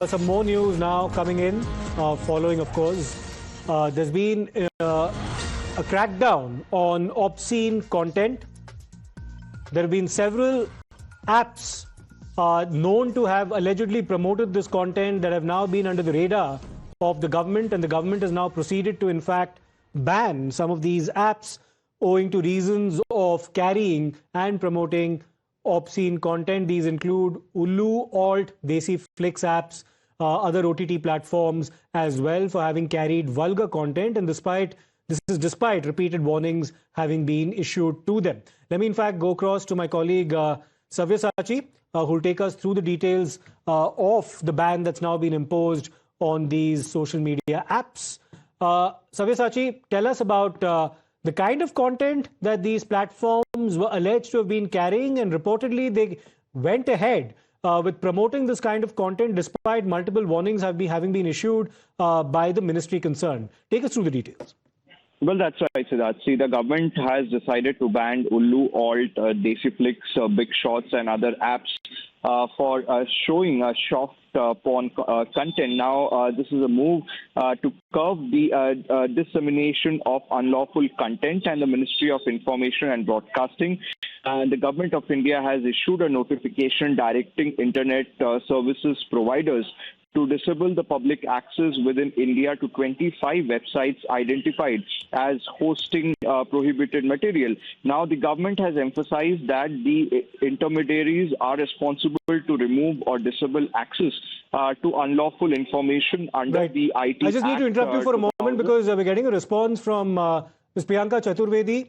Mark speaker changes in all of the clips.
Speaker 1: Some more news now coming in, following, of course. There's been a crackdown on obscene content. There have been several apps known to have allegedly promoted this content that have now been under the radar of the government, and the government has now proceeded to, in fact, ban some of these apps owing to reasons of carrying and promoting obscene content. These include Ullu, ALTT, DesiFlix apps, other OTT platforms as well, for having carried vulgar content, and this is despite repeated warnings having been issued to them. Let me in fact go across to my colleague Sabyasachi, who will take us through the details of the ban that's now been imposed on these social media apps. Sabyasachi, tell us about the kind of content that these platforms were alleged to have been carrying, and reportedly they went ahead with promoting this kind of content despite multiple warnings having been issued by the ministry concerned. Take us through the details.
Speaker 2: Well, that's right, Siddharth. See, the government has decided to ban Ullu, ALTT, DesiFlix, Big Shots and other apps for showing soft porn content. Now, this is a move to curb the dissemination of unlawful content, and the Ministry of Information and Broadcasting and the Government of India has issued a notification directing internet services providers to disable the public access within India to 25 websites identified as hosting prohibited material. Now, the government has emphasized that the intermediaries are responsible to remove or disable access to unlawful information under the IT
Speaker 1: I just need to interrupt you for a moment because we're getting a response from Ms. Priyanka Chaturvedi,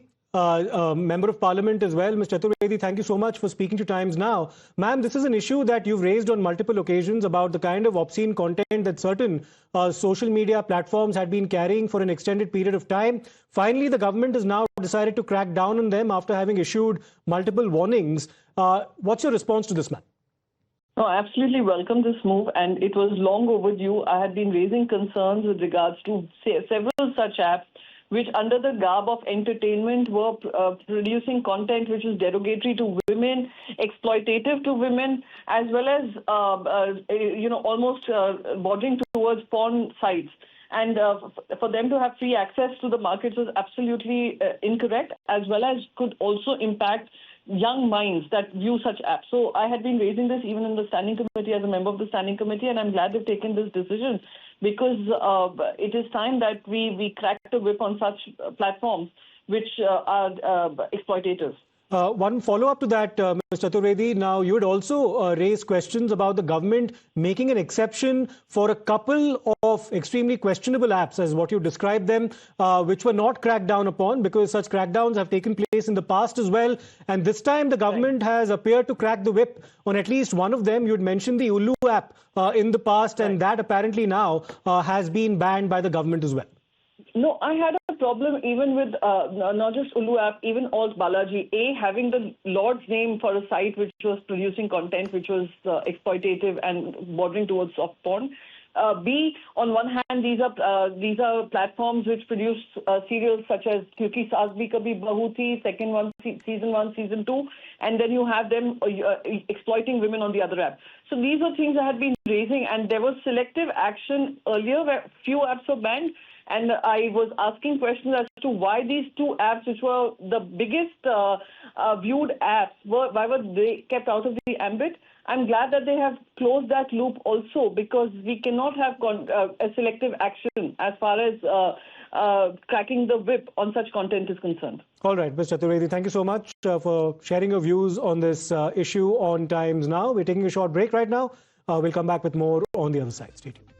Speaker 1: Member of Parliament as well. Ms. Chaturvedi, thank you so much for speaking to Times Now. Ma'am, this is an issue that you've raised on multiple occasions about the kind of obscene content that certain social media platforms had been carrying for an extended period of time. Finally, the government has now decided to crack down on them after having issued multiple warnings. What's your response to this, ma'am?
Speaker 3: No, absolutely welcome this move, and it was long overdue. I had been raising concerns with regards to several such apps which under the garb of entertainment were producing content which was derogatory to women, exploitative to women, as well as, almost bordering towards porn sites. And for them to have free access to the markets was absolutely incorrect, as well as could also impact young minds that view such apps. So I had been raising this even in the standing committee as a member of the standing committee, and I'm glad they've taken this decision, because it is time that we crack the whip on such platforms which are exploitative.
Speaker 1: One follow-up to that, Ms. Chaturvedi. Now, you had also raised questions about the government making an exception for a couple of extremely questionable apps, as what you described them, which were not cracked down upon, because such crackdowns have taken place in the past as well. And this time, the government has appeared to crack the whip on at least one of them. You had mentioned the Ullu app in the past, and that apparently now has been banned by the government as well.
Speaker 3: No, I had a problem even with not just Ullu app, even Alt Balaji. A, having the Lord's name for a site which was producing content which was exploitative and bordering towards soft porn. B, on one hand, these are platforms which produce serials such as Kyunki Saas Bhi Kabhi Bahu Thi, season 1, season 2, and then you have them exploiting women on the other app. So these are things I had been raising, and there was selective action earlier where few apps were banned. And I was asking questions as to why these two apps, which were the biggest viewed apps, why were they kept out of the ambit? I'm glad that they have closed that loop also, because we cannot have a selective action as far as cracking the whip on such content is concerned.
Speaker 1: All right, Ms. Chaturvedi, thank you so much for sharing your views on this issue on Times Now. We're taking a short break right now. We'll come back with more on the other side. Stay tuned.